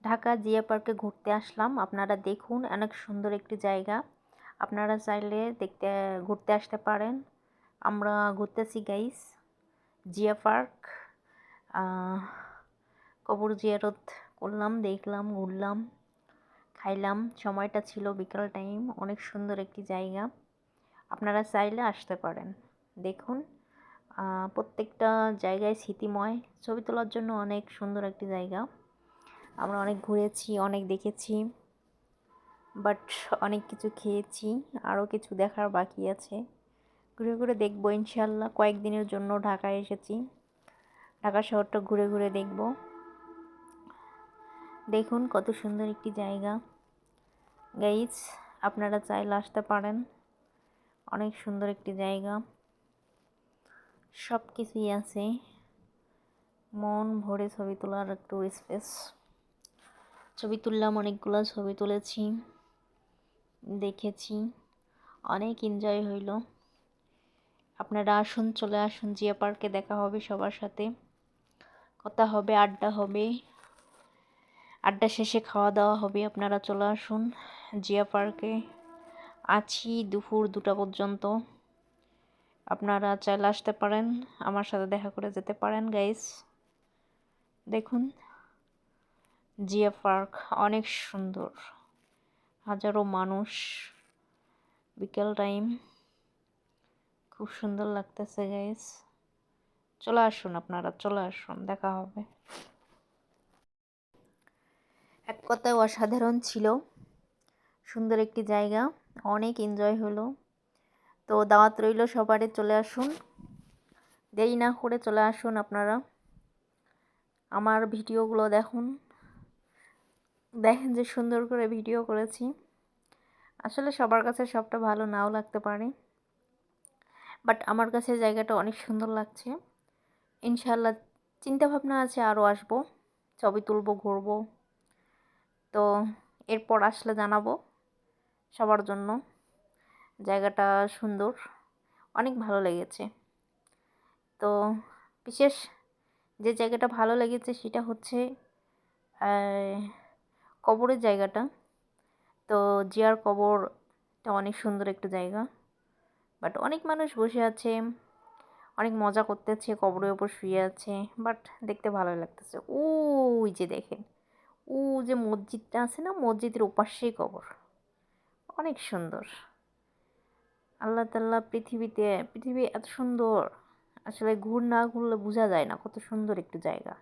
ঢাকা জিয়া পার্কে ঘুরতে আসলাম। আপনারা দেখুন, অনেক সুন্দর একটি জায়গা। আপনারা চাইলে ঘুরতে আসতে পারেন। আমরা ঘুরতেছি গাইস জিয়া পার্ক। কবর জিয়ারত করলাম, দেখলাম, ঘুরলাম, খাইলাম। সময়টা ছিল বিকাল টাইম। অনেক সুন্দর একটি জায়গা। আপনারা চাইলে আসতে পারেন। দেখুন, প্রত্যেকটা জায়গায় স্মৃতিময়, ছবি তোলার জন্য অনেক সুন্দর একটি জায়গা। আমরা অনেক ঘুরেছি, অনেক দেখেছি, বাট অনেক কিছু খেয়েছি। আরও কিছু দেখার বাকি আছে। ঘুরে ঘুরে দেখবো ইনশাল্লাহ। কয়েকদিনের জন্য ঢাকায় এসেছি, ঢাকা শহরটা ঘুরে ঘুরে দেখব। দেখুন কত সুন্দর একটি জায়গা গাইজ, আপনারা চাইলে আসতে পারেন। অনেক সুন্দর একটি জায়গা, সব কিছুই আছে। মন ভরে ছবি তোলার একটু স্পেস। ছবি তুললাম, অনেকগুলো ছবি তুলেছি, দেখেছি, অনেক এনজয় হইল। আপনারা আসুন, চলে আসুন জিয়া পার্কে। দেখা হবে সবার সাথে, কথা হবে, আড্ডা হবে, আড্ডা শেষে খাওয়া দাওয়া হবে। আপনারা চলে আসুন জিয়া পার্কে। আছি দুপুর 2টা পর্যন্ত। আপনারা চাইলে আসতে পারেন, আমার সাথে দেখা করে যেতে পারেন গাইস। দেখুন জিয়া পার্ক অনেক সুন্দর, হাজারো মানুষ, বিকেল টাইম, খুব সুন্দর লাগতেছে গাইস। চলে আসুন, আপনারা চলে আসুন, দেখা হবে। এক কথায় অসাধারণ ছিল, সুন্দর একটি জায়গা, অনেক এনজয় হলো। তো দাওয়াত রইল সবারে, চলে আসুন, দেরি না করে চলে আসুন। আপনারা আমার ভিডিওগুলো দেখুন, দেখেন যে সুন্দর করে ভিডিও করেছি। আসলে সবার কাছে সবটা ভালো নাও লাগতে পারে, বাট আমার কাছে জায়গাটা অনেক সুন্দর লাগছে। ইনশাল্লাহ চিন্তাভাবনা আছে আরও আসবো, ছবি তুলবো, ঘুরবো। তো এরপর আসলে জানাবো সবার জন্য। জায়গাটা সুন্দর, অনেক ভালো লেগেছে। তো বিশেষ যে জায়গাটা ভালো লেগেছে সেটা হচ্ছে কবরের জায়গাটা। তো জিয়ার কবরটা অনেক সুন্দর একটা জায়গা, বাট অনেক মানুষ বসে আছে, অনেক মজা করতেছে, কবরের ওপর শুয়ে আছে, বাট দেখতে ভালো লাগতেছে। ওই যে দেখেন, ও যে মসজিদটা আছে না, মসজিদের ওপাশেই কবর, অনেক সুন্দর। আল্লাহ তাআলা পৃথিবী এত সুন্দর, আসলে না ঘুরলে বোঝা যায় না কত সুন্দর একটি জায়গা।